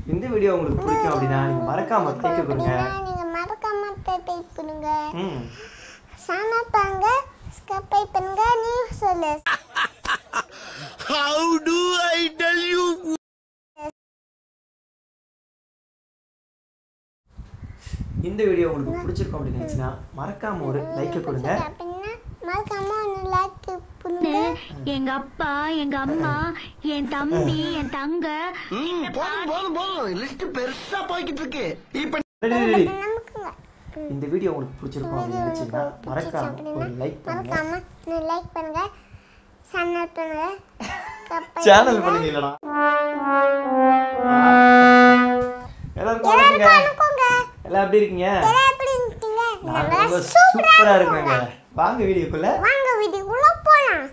இந்த வீடியோ உங்களுக்கு பிடிக்கும் அப்படின்னா நீங்க மறக்காம லைக் கொடுங்க. நீங்க மறக்காம டைப் பண்ணுங்க. சப்ஸ்கிரைப் பண்ணுங்க. சப்ஸ்கிரைப் பண்ணுங்க. நீ சொல்லு. How do I tell you? இந்த வீடியோ உங்களுக்கு பிடிச்சிருக்கும் அப்படி நினைச்சீனா மறக்காம ஒரு லைக் கொடுங்க. மறக்காம ஒரு லைக் பண்ணுங்க. எங்க அப்பா, எங்க அம்மா, என் தம்பி, என் தங்க போதும் லிஸ்ட் பெருசா போய்கிட்டு இருக்கு. இப்போ இந்த வீடியோ உங்களுக்கு பிடிச்சிருக்கும் அப்படி நினைச்சீனா மறக்காம ஒரு லைக் பண்ணுங்க. மறக்காம ஒரு லைக் பண்ணுங்க. சப்ஸ்கிரைப் பண்ணுங்க. சேனல் பண்ணுங்க இல்லடா. எல்லாரும் எல்லாம் எப்படி இருக்கீங்க? நல்லா சூப்பரா இருக்குங்க. வாங்க வீடியோக்குள்ள போலாம்.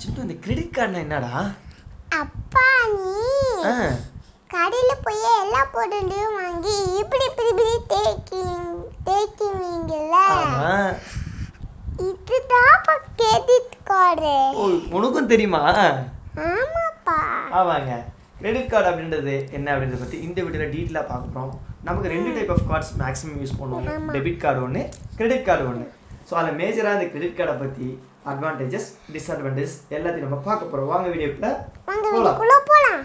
சிட்டு இந்த கிரெடிட் கார்டுனா என்னடா? அப்பா நீ கடையில போய் எல்லா பொருளையும் வாங்கி இப்படி தேய்க்குவீங்கல்ல. இதுதான் கிரெடிட் கார்டு. ஓ உனக்கும் தெரியுமா? ஆமாப்பா. ஆமாங்க. கிரெடிட் கார்டு அப்படின்றது என்ன அப்படின்றத பத்தி இந்த வீடியோல டீட்டெயிலா பார்க்க போறோம். நமக்கு ரெண்டு type of cards maximum use பண்ணுவோம். டெபிட் கார்டு ஒன்று, கிரெடிட் கார்டு ஒன்று. ஸோ அதில் மேஜராக இந்த கிரெடிட் கார்டை பற்றி அட்வான்டேஜஸ் டிஸ்அட்வான்டேஜஸ் எல்லாத்தையும் நம்ம பார்க்க போகிறோம். வாங்க வீடியோக்குள்ள போகலாம்.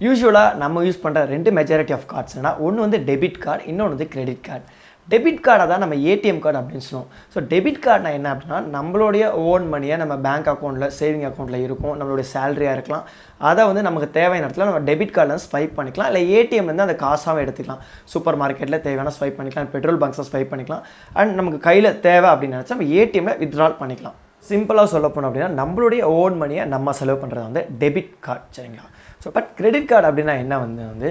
யூஸ்வலாக நம்ம யூஸ் பண்ணுற ரெண்டு மெஜாரிட்டி ஆஃப் கார்ட்ஸ்னா ஒன்று வந்து டெபிட் கார்டு, இன்னொன்று வந்து கிரெடிட் கார்டு. டெபிட் கார்டை தான் நம்ம ஏடிஎம் கார்டு அப்படின்னு சொல்லுவோம். ஸோ டெபிட் கார்டுனா என்ன அப்படின்னா நம்மளுடைய ஓன் மணியை நம்ம பேங்க் அக்கௌண்ட்டில் சேவிங் அக்கௌண்ட்டில் இருக்கும், நம்மளுடைய சேலரியாக இருக்கலாம். அதை வந்து நமக்கு தேவையான இடத்துல நம்ம டெபிட் கார்டில் ஸ்வைப் பண்ணிக்கலாம், இல்லை ஏடிஎம்லேருந்து அந்த காசாகவும் எடுத்துக்கலாம். சூப்பர் மார்க்கெட்டில் தேவையான ஸ்வைப் பண்ணிக்கலாம், பெட்ரோல் பங்க்ஸை ஸ்வைப் பண்ணிக்கலாம். அண்ட் நமக்கு கையில் தேவை அப்படின்னு நினச்சா நம்ம ஏடிஎம்மில் வித்ட்ரால் பண்ணிக்கலாம். சிம்பிளாக சொல்ல போனோம் அப்படின்னா நம்மளுடைய ஓன் மணியை நம்ம செலவு பண்ணுறது வந்து டெபிட் கார்டு, சரிங்களா? ஸோ பட் கிரெடிட் கார்டு அப்படின்னா என்ன வந்து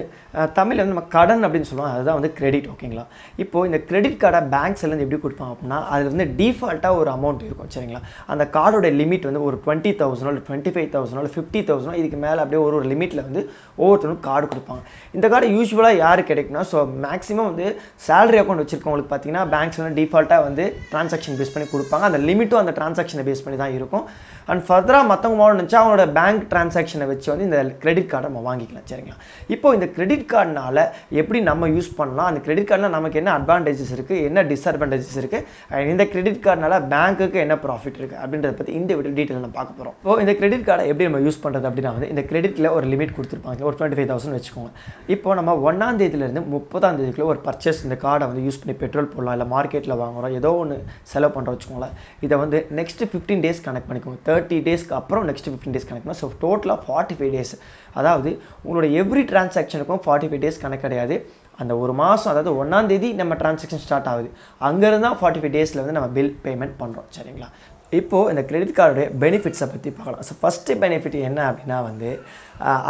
தமிழில் வந்து நம்ம கடன் அப்படின்னு சொல்லுவோம், அதுதான் வந்து கிரெடிட், ஓகேங்களா? இப்போது இந்த கிரெடிட் கார்டை பேங்க்ஸ்லேருந்து எப்படி கொடுப்பாங்க அப்படின்னா அதில் வந்து டிஃபால்ட்டாக ஒரு அமௌண்ட் இருக்கும், சரிங்களா? அந்த கார்டோட லிமிட் வந்து ஒரு 20,000 இல்லை 25,000 இல்லை 50,000 இதுக்கு மேலே அப்படியே ஒரு லிமிட்டில் வந்து ஒவ்வொருத்தரும் கார்டு கொடுப்பாங்க. இந்த கார்டு யூஸ்வலாக யார் கிடைக்குன்னா ஸோ மேக்ஸிமம் வந்து சேலரி அக்கௌண்ட் வச்சுருக்கவங்களுக்கு பார்த்தீங்கன்னா பேங்க்ஸ் வந்து டிஃபால்ட்டாக வந்து ட்ரான்சாக்ஷன் பேஸ் பண்ணி கொடுப்பாங்க. அந்த லிமிட்டும் அந்த ட்ரான்சாக்ஷனை பேஸ் பண்ணி தான் இருக்கும். அண்ட் ஃபர்தராக மற்றவங்க நினச்சா அவங்களோட பேங்க் ட்ரான்சாக்ஷனை வச்சு வந்து இந்த கிரெடிட் கார்டை நம்ம வாங்கிக்கலாம், சரிங்களா? இப்போ இந்த கிரெடிட் கார்டுனால எப்படி நம்ம யூஸ் பண்ணலாம், அந்த கிரெடிட் கார்டில் நமக்கு என்ன அட்வான்டேஜஸ் இருக்குது, என்ன டிஸ்அட்வான்டேஜஸ் இருக்குது, இந்த கிரெடிட் கார்டுனால பேங்க்குக்கு என்ன ப்ராஃபிட் இருக்குது அப்படின்றத பற்றி இந்த வீடியோ டீட்டெயில் நம்ம பார்க்க போகிறோம். இப்போ இந்த கிரெடிட் கார்டை எப்படி நம்ம யூஸ் பண்ணுறது அப்படின்னா வந்து இந்த கிரெடிட்டில் ஒரு லிமிட் கொடுத்துருப்பாங்க, ஒரு 25,000 வச்சுக்கோங்க. இப்போ நம்ம 1ஆம் தேதியிலேருந்து 30ஆம் தேதிக்குள்ள ஒரு பர்ச்சேஸ் இந்த கார்டை வந்து யூஸ் பண்ணி பெட்ரோல் போடலாம், இல்லை மார்க்கெட்டில் வாங்குகிறோம், ஏதோ ஒன்று செலவு பண்ணுறோம் வச்சுக்கோங்களேன். இதை வந்து நெக்ஸ்ட் 15 டேஸ் கனெக்ட் பண்ணிக்கோங்க. 30 டேஸ்க்கு அப்புறம் நெக்ஸ்ட் 15 டேஸ் கனெக்ட் பண்ணால் ஸோ டோட்டலாக 45 டேஸ். அதாவது உங்களோட எவ்ரி டிரான்சாக்ஷனுக்கும் 45 டேஸ் கணக்கு கிடையாது. அந்த ஒரு மாதம், அதாவது 1ஆம் தேதி நம்ம டிரான்சாக்ஷன் ஸ்டார்ட் ஆகுது, அங்கேருந்து தான் 45 டேஸில் வந்து நம்ம பில் பேமெண்ட் பண்ணுறோம், சரிங்களா? இப்போது இந்த கிரெடிட் கார்டு பெனிஃபிட்ஸை பற்றி பார்க்கலாம். ஸோ ஃபஸ்ட்டு பெனிஃபிட் என்ன அப்படின்னா வந்து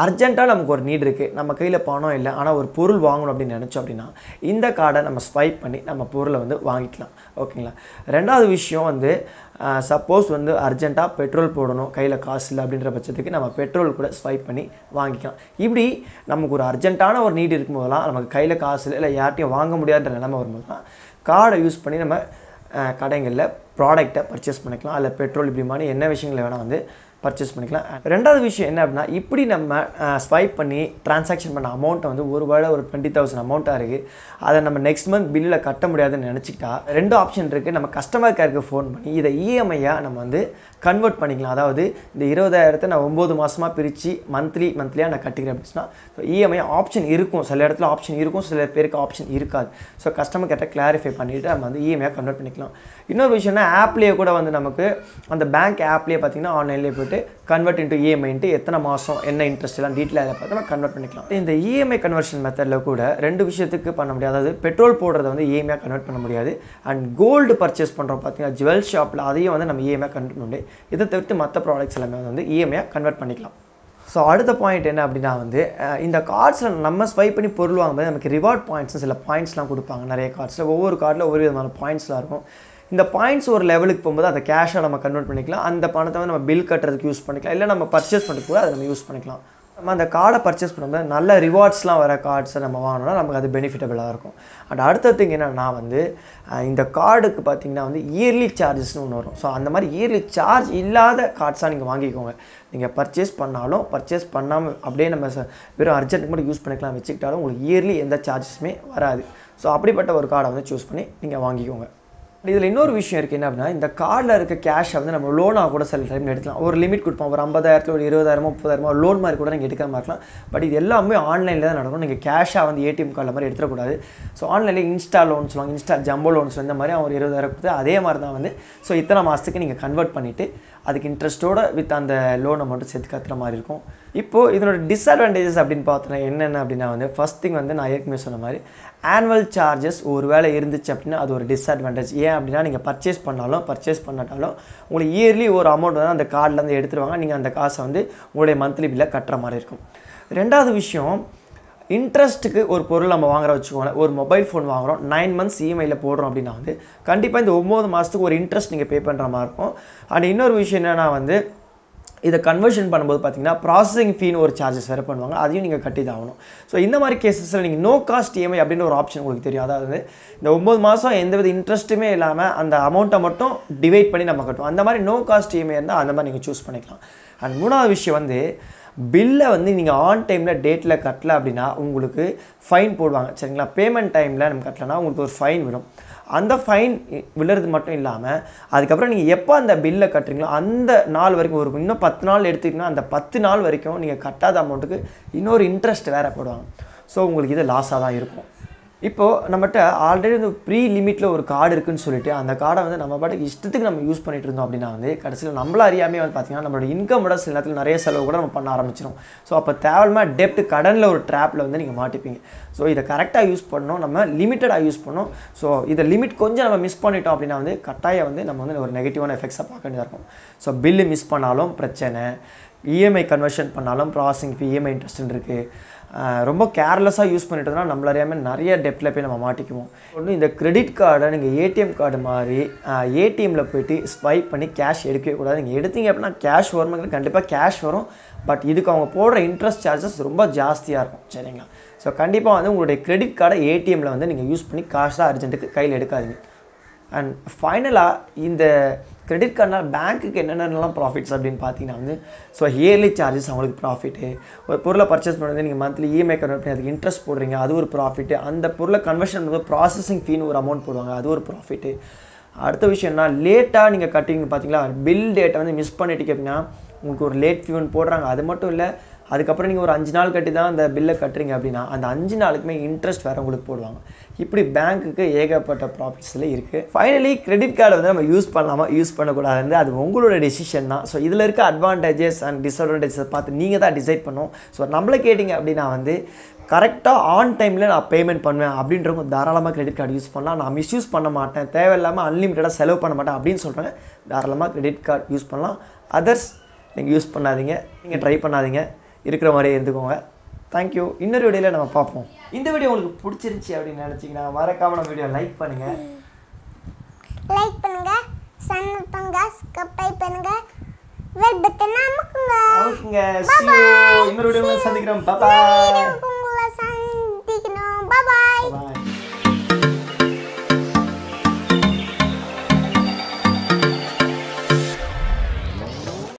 அர்ஜென்ட்டாக நமக்கு ஒரு நீட் இருக்குது, நம்ம கையில் பணம் இல்லை, ஆனால் ஒரு பொருள் வாங்கணும் அப்படின்னு நினச்சோம் அப்படின்னா இந்த கார்டை நம்ம ஸ்வைப் பண்ணி நம்ம பொருளை வந்து வாங்கிக்கலாம், ஓகேங்களா? ரெண்டாவது விஷயம் வந்து சப்போஸ் வந்து அர்ஜென்ட்டாக பெட்ரோல் போடணும், கையில் காசு இல்லை அப்படின்ற பட்சத்துக்கு நம்ம பெட்ரோல் கூட ஸ்வைப் பண்ணி வாங்கிக்கலாம். இப்படி நமக்கு ஒரு அர்ஜென்ட்டான ஒரு நீட் இருக்கும்போதெல்லாம் நமக்கு கையில் காசு இல்லை யார்ட்டையும் வாங்க முடியாத நிலைமை வரும்போது தான் கார்டை யூஸ் பண்ணி நம்ம கடைகளில் ப்ராடக்டை பர்ச்சேஸ் பண்ணிக்கலாம், அதில் பெட்ரோல் இப்படி மாதிரி என்ன விஷயங்களை வேணால் வந்து பர்ச்சேஸ் பண்ணிக்கலாம். ரெண்டாவது விஷயம் என்ன அப்படின்னா இப்படி நம்ம ஸ்வைப் பண்ணி ட்ரான்சாக்ஷன் பண்ண அமௌண்ட்டை வந்து ஒரு வேளை ஒரு 20,000 அமௌண்ட்டாக இருக்குது, அதை நம்ம நெக்ஸ்ட் மந்த் பில்லில் கட்ட முடியாதுன்னு நினச்சிக்கிட்டா ரெண்டு ஆப்ஷன் இருக்குது. நம்ம கஸ்டமர் கேருக்கு ஃபோன் பண்ணி இதை இஎம்ஐயாக நம்ம வந்து கன்வெர்ட் பண்ணிக்கலாம். அதாவது இந்த 20,000 நான் 9 மாதமாக பிரித்து மந்த்லியாக நான் கட்டிக்கிறேன் அப்படின்னா ஸோ இஎம்ஐ ஆப்ஷன் இருக்கும், சில இடத்துல ஆப்ஷன் இருக்கும், சில பேருக்கு ஆப்ஷன் இருக்காது. ஸோ கஸ்டமர் கிட்ட கிளாரிஃபை பண்ணிவிட்டு நம்ம வந்து இஎம்ஐயாக கன்வெர்ட் பண்ணிக்கலாம். இன்னொரு விஷயம்னா ஆப்லேயே கூட வந்து நமக்கு அந்த பேங்க் ஆப்லேயே பார்த்தீங்கன்னா ஆன்லைன்லேயே போய்ட்டு கன்வெர்ட் இன்ட்டு இஎம்ஐன்ட்டு எத்தனை மாதம் என்ன இன்ட்ரெஸ்ட் எல்லாம் டீட்டெயிலாக பார்த்து நம்ம கன்வெர்ட் பண்ணிக்கலாம். இந்த இஎம்ஐ கன்வர்ஷன் மெத்தடில் கூட ரெண்டு விஷயத்துக்கு பண்ண முடியாது. அதாவது பெட்ரோல் போடுறத வந்து இஎம்ஐயாக கன்வெர்ட் பண்ண முடியாது. அண்ட் கோல்டு பர்ச்சேஸ் பண்ணுறோம் பார்த்தீங்கன்னா ஜுவல் ஷாப்பில் அதையும் வந்து நம்ம இஎம்ஐயாக கன்வெர்ட் பண்ண முடியாது. இதை தவிர்த்து மற்ற ப்ராடக்ட்ஸ் எல்லாமே வந்து இஎம்ஐயாக கன்வெர்ட் பண்ணிக்கலாம். ஸோ அடுத்த பாயிண்ட் என்ன அப்படின்னா வந்து இந்த கார்ட்ஸில் நம்ம ஸ்வைப் பண்ணி பொருள் வாங்கும்போது நமக்கு ரிவார்ட் பாயிண்ட்ஸ் சில பாயிண்ட்ஸ்லாம் கொடுப்பாங்க. நிறைய கார்ட்ஸில் ஒவ்வொரு கார்டில் ஒவ்வொரு விதமான பாயிண்ட்ஸ்லாம் இருக்கும். இந்த பாயிண்ட்ஸ் ஒரு லெவலுக்கு போகும்போது அதை கேஷாக நம்ம கன்வெர்ட் பண்ணிக்கலாம். அந்த பணத்தை வந்து நம்ம பில் கட்டுறதுக்கு யூஸ் பண்ணிக்கலாம், இல்லை நம்ம பர்ச்சேஸ் பண்ணி கூட அதை நம்ம யூஸ் பண்ணிக்கலாம். நம்ம அந்த கார்டை பர்ச்சேஸ் பண்ணும்போது நல்ல ரிவார்ட்ஸ்லாம் வர கார்ட்ஸை நம்ம வாங்கினோம்னா நமக்கு அது பெனிஃபிட்டபிளாக இருக்கும். அண்ட் அடுத்த திங் என்னன்னா வந்து இந்த கார்டுக்கு பார்த்தீங்கன்னா வந்து இயர்லி சார்ஜஸ்னு ஒன்று வரும். ஸோ அந்த மாதிரி இயர்லி சார்ஜ் இல்லாத கார்ட்ஸாக நீங்கள் வாங்கிக்கோங்க. நீங்கள் பர்ச்சேஸ் பண்ணாலும் பர்ச்சேஸ் பண்ணாமல் அப்படியே நம்ம வெறும் அர்ஜென்ட்டுக்கு மட்டும் யூஸ் பண்ணிக்கலாம் வச்சுக்கிட்டாலும் உங்களுக்கு இயர்லி எந்த சார்ஜஸுமே வராது. ஸோ அப்படிப்பட்ட ஒரு கார்டை வந்து சூஸ் பண்ணி நீங்கள் வாங்கிக்கோங்க. இதில் இன்னொரு விஷயம் இருக்குது என்ன அப்படின்னா, இந்த கார்டில் இருக்க கேஷை வந்து நம்ம லோனாக கூட சில டைம் எடுக்கலாம். ஒரு லிமிட் கொடுப்போம், ஒரு 50,000 ஒரு 20,000 30,000 லோன் மாதிரி கூட நீங்கள் எடுக்கிற மாதிரி இருக்கலாம். பட் இது எல்லாமே ஆன்லைனில் தான் நடக்கும். நீங்கள் கேஷாக வந்து ஏடிஎம் கார்டில் மாதிரி எடுத்துடக்கூடாது. ஸோ ஆன்லைனில் இன்ஸ்டா லோன் சொல்லுவாங்க, இன்ஸ்டா ஜம்போ லோன்ஸ் இந்த மாதிரி ஒரு 20,000 கொடுத்து அதே மாதிரி தான் வந்து ஸோ இத்தனை மாதத்துக்கு நீங்கள் கன்வெர்ட் பண்ணிவிட்டு அதுக்கு இன்ட்ரெஸ்ட்டோடு வித் அந்த லோன் அமௌண்ட்டு சேர்த்து கட்டுற மாதிரி இருக்கும். இப்போது இதனோட டிஸ்அட்வான்டேஜஸ் அப்படின்னு பார்த்தோன்னா என்னென்ன அப்படின்னா வந்து ஃபஸ்ட் திங் வந்து நான் ஏற்கனவே சொன்ன மாதிரி ஆனுவல் சார்ஜஸ் ஒரு வேளை இருந்துச்சு அப்படின்னா அது ஒரு டிஸ்அட்வான்டேஜ். ஏன் அப்படின்னா நீங்கள் பர்ச்சேஸ் பண்ணாலும் பர்ச்சேஸ் பண்ணாட்டாலும் உங்களுக்கு இயர்லி ஒரு அமௌண்ட் வந்து அந்த கார்டிலேருந்து எடுத்துருவாங்க. நீங்கள் அந்த காசை வந்து உங்களுடைய மந்த்லி பில்லை கட்டுற மாதிரி இருக்கும். ரெண்டாவது விஷயம், இன்ட்ரெஸ்ட்டுக்கு ஒரு பொருள் நம்ம வாங்குற வச்சுக்கோங்களேன். ஒரு மொபைல் ஃபோன் வாங்குகிறோம், 9 months இஎம்ஐயில் போடுறோம் அப்படின்னா வந்து கண்டிப்பாக இந்த 9 மாதத்துக்கு ஒரு இன்ட்ரெஸ்ட் நீங்கள் பே பண்ணுற மாதிரி இருக்கும். அண்ட் இன்னொரு விஷயம் என்னென்னா வந்து இதை கன்வர்ஷன் பண்ணும்போது பார்த்தீங்கன்னா ப்ராசஸிங் ஃபீன்னு ஒரு சார்ஜஸ் வேறு பண்ணுவாங்க, அதையும் நீங்கள் கட்டி தான் ஆகணும். ஸோ இந்த மாதிரி கேசஸில் நீங்கள் நோ காஸ்ட் இஎம்ஐ அப்படின்ற ஒரு ஆப்ஷன் உங்களுக்கு தெரியும். அதாவது இந்த 9 மாதம் எந்தவித இன்ட்ரெஸ்ட்டுமே இல்லாமல் அந்த அமௌண்ட்டை மட்டும் டிவைட் பண்ணி நம்ம கட்டுவோம். அந்த மாதிரி நோ காஸ்ட் இஎம்ஐ இருந்தால் அந்த மாதிரி நீங்கள் சூஸ் பண்ணிக்கலாம். அண்ட் மூணாவது விஷயம் வந்து பில்லை வந்து நீங்கள் ஆன் டைமில் டேட்டில் கட்டலை அப்படின்னா உங்களுக்கு ஃபைன் போடுவாங்க. சரிங்களா? பேமெண்ட் டைமில் நம்ம கட்டலைன்னா உங்களுக்கு ஒரு ஃபைன் விடும். அந்த ஃபைன் விழுறது மட்டும் இல்லாமல் அதுக்கப்புறம் நீங்கள் எப்போ அந்த பில்லை கட்டுறீங்களோ அந்த நாள் வரைக்கும் ஒரு இன்னும் 10 நாள் எடுத்துக்கிட்டிங்கன்னா அந்த 10 நாள் வரைக்கும் நீங்கள் கட்டாத அமௌண்ட்டுக்கு இன்னொரு இன்ட்ரெஸ்ட் வேறு போடுவாங்க. ஸோ உங்களுக்கு இது லாஸாக தான் இருக்கும். இப்போது நம்மகிட்ட ஆல்ரெடி வந்து ப்ரீ லிமிட்டில் ஒரு கார்டு இருக்குதுன்னு சொல்லிட்டு அந்த கார்டை வந்து நம்ம பாட்டுக்கு இஷ்டத்துக்கு நம்ம யூஸ் பண்ணிட்டு இருந்தோம் அப்படின்னா வந்து கடைசியில் நம்மள அறியாமே வந்து பார்த்திங்கன்னா நம்மளோட இன்கமோட சில நேரத்தில் நிறைய செலவு கூட நம்ம பண்ண ஆரம்பிச்சிடும். ஸோ அப்போ தேவையில்லாமல் டெப்ட் கடனில் ஒரு ட்ராப்பில் வந்து நீங்கள் மாட்டிப்பீங்க. ஸோ இதை கரெக்டாக யூஸ் பண்ணணும், நம்ம லிமிட்டடாக யூஸ் பண்ணணும். ஸோ இதை லிமிட் கொஞ்சம் நம்ம மிஸ் பண்ணிட்டோம் அப்படின்னா வந்து கட்டாயம் வந்து நம்ம வந்து ஒரு நெகட்டிவான எஃபெக்ட்ஸை பார்க்க வேண்டியதாக இருக்கும். ஸோ பில்லு மிஸ் பண்ணாலும் பிரச்சனை, இஎம்ஐ கன்வர்ஷன் பண்ணாலும் ப்ராசஸிங் ஃபீ இஎம்ஐ இன்ட்ரெஸ்ட் இருக்குது. ரொம்ப கேர்லெஸ்ஸாக யூஸ் பண்ணிட்டோம்னா நம்மள அறியாமல் நிறைய டெப்டில் போய் நம்ம மாட்டிக்குவோம். ஒன்று இந்த கிரெடிட் கார்டை நீங்கள் ஏடிஎம் கார்டு மாதிரி ஏடிஎம்மில் போய்ட்டு ஸ்வைப் பண்ணி கேஷ் எடுக்கவே கூடாது. நீங்கள் எடுத்தீங்க அப்படின்னா கேஷ் வருமாங்கிறது கண்டிப்பாக கேஷ் வரும். பட் இதுக்கு அவங்க போடுற இன்ட்ரெஸ்ட் சார்ஜஸ் ரொம்ப ஜாஸ்தியாக இருக்கும். சரிங்களா? ஸோ கண்டிப்பாக வந்து உங்களுடைய கிரெடிட் கார்டை ஏடிஎம்மில் வந்து நீங்கள் யூஸ் பண்ணி காசாக அர்ஜென்ட்டுக்கு கையில் எடுக்காதீங்க. அண்ட் ஃபைனலாக இந்த கிரெடிட் கார்டுனால் பேங்க்குக்கு என்னென்னலாம் ப்ராஃபிட்ஸ் அப்படின்னு பார்த்தீங்கன்னா வந்து ஸோ இயர்லி சார்ஜஸ் அவங்களுக்கு ப்ராஃபிட்டு. ஒரு பொருளை பர்ச்சேஸ் பண்ணுறது நீங்கள் மந்த்லி இஎம்ஐ கன்வெர்ட் பண்ணி அதுக்கு இன்ட்ரெஸ்ட் போடுறீங்க, அது ஒரு ப்ராஃபிட்டு. அந்த பொருளை கன்வர்ஷன் பண்ணும்போது ப்ராசஸிங் ஃபீன்னு ஒரு அமௌண்ட் போடுவாங்க, அது ஒரு ப்ராஃபிட்டு. அடுத்த விஷயம்னா லேட்டாக நீங்கள் கட்டிங்க பார்த்தீங்களா, பில் டேட்டை வந்து மிஸ் பண்ணிட்டு அப்படின்னா உங்களுக்கு ஒரு லேட் ஃபீ ஒன்று போடுறாங்க. அது மட்டும் இல்லை, அதுக்கப்புறம் நீங்கள் ஒரு 5 நாள் கட்டி தான் அந்த பில்லை கட்டுறீங்க அப்படின்னா அந்த 5 நாளுக்குமே இன்ட்ரெஸ்ட் வேறு உங்களுக்கு போடுவாங்க. இப்படி பேங்க்குக்கு ஏகப்பட்ட ப்ராஃபிட்ஸில் இருக்குது. ஃபைனலி கிரெடிட் கார்டை வந்து நம்ம யூஸ் பண்ணலாமா யூஸ் பண்ணக்கூடாது, அது உங்களோட டெசிஷன் தான். ஸோ இதில் இருக்க அட்வான்டேஜஸ் அண்ட் டிஸ்அட்வான்டேஜஸை பார்த்து நீங்கள் தான் டிசைட் பண்ணும். ஸோ நம்மளை கேட்டிங்க அப்படின்னா வந்து கரெக்டாக ஆன் டைமில் நான் பேமெண்ட் பண்ணுவேன் அப்படின்றவங்க தாராளமாக கிரெடிட் கார்டு யூஸ் பண்ணலாம். நான் மிஸ்யூஸ் பண்ண மாட்டேன், தேவையில்லாமல் அன்லிமிட்டடாக செலவு பண்ண மாட்டேன் அப்படின்னு சொல்கிறாங்க, தாராளமாக கிரெடிட் கார்டு யூஸ் பண்ணலாம். அதர்ஸ் நீங்கள் யூஸ் பண்ணாதீங்க, நீங்கள் ட்ரை பண்ணாதீங்க, இருக்கிற மாதிரியே இருந்துக்கோங்க. தேங்க்யூ. இன்னொரு வீடியோவில் நம்ம பார்ப்போம். இந்த வீடியோ உங்களுக்கு பிடிச்சிருந்துச்சி அப்படின்னு நினச்சிங்கன்னா மறக்காமல் நம்ம வீடியோ லைக் பண்ணுங்கள், சப்ஸ்கிரைப் பண்ணுங்க, பெல் பட்டனை அமுக்குங்க. இன்னொரு வீடியோவில் சந்திக்கிறோம். பாய்.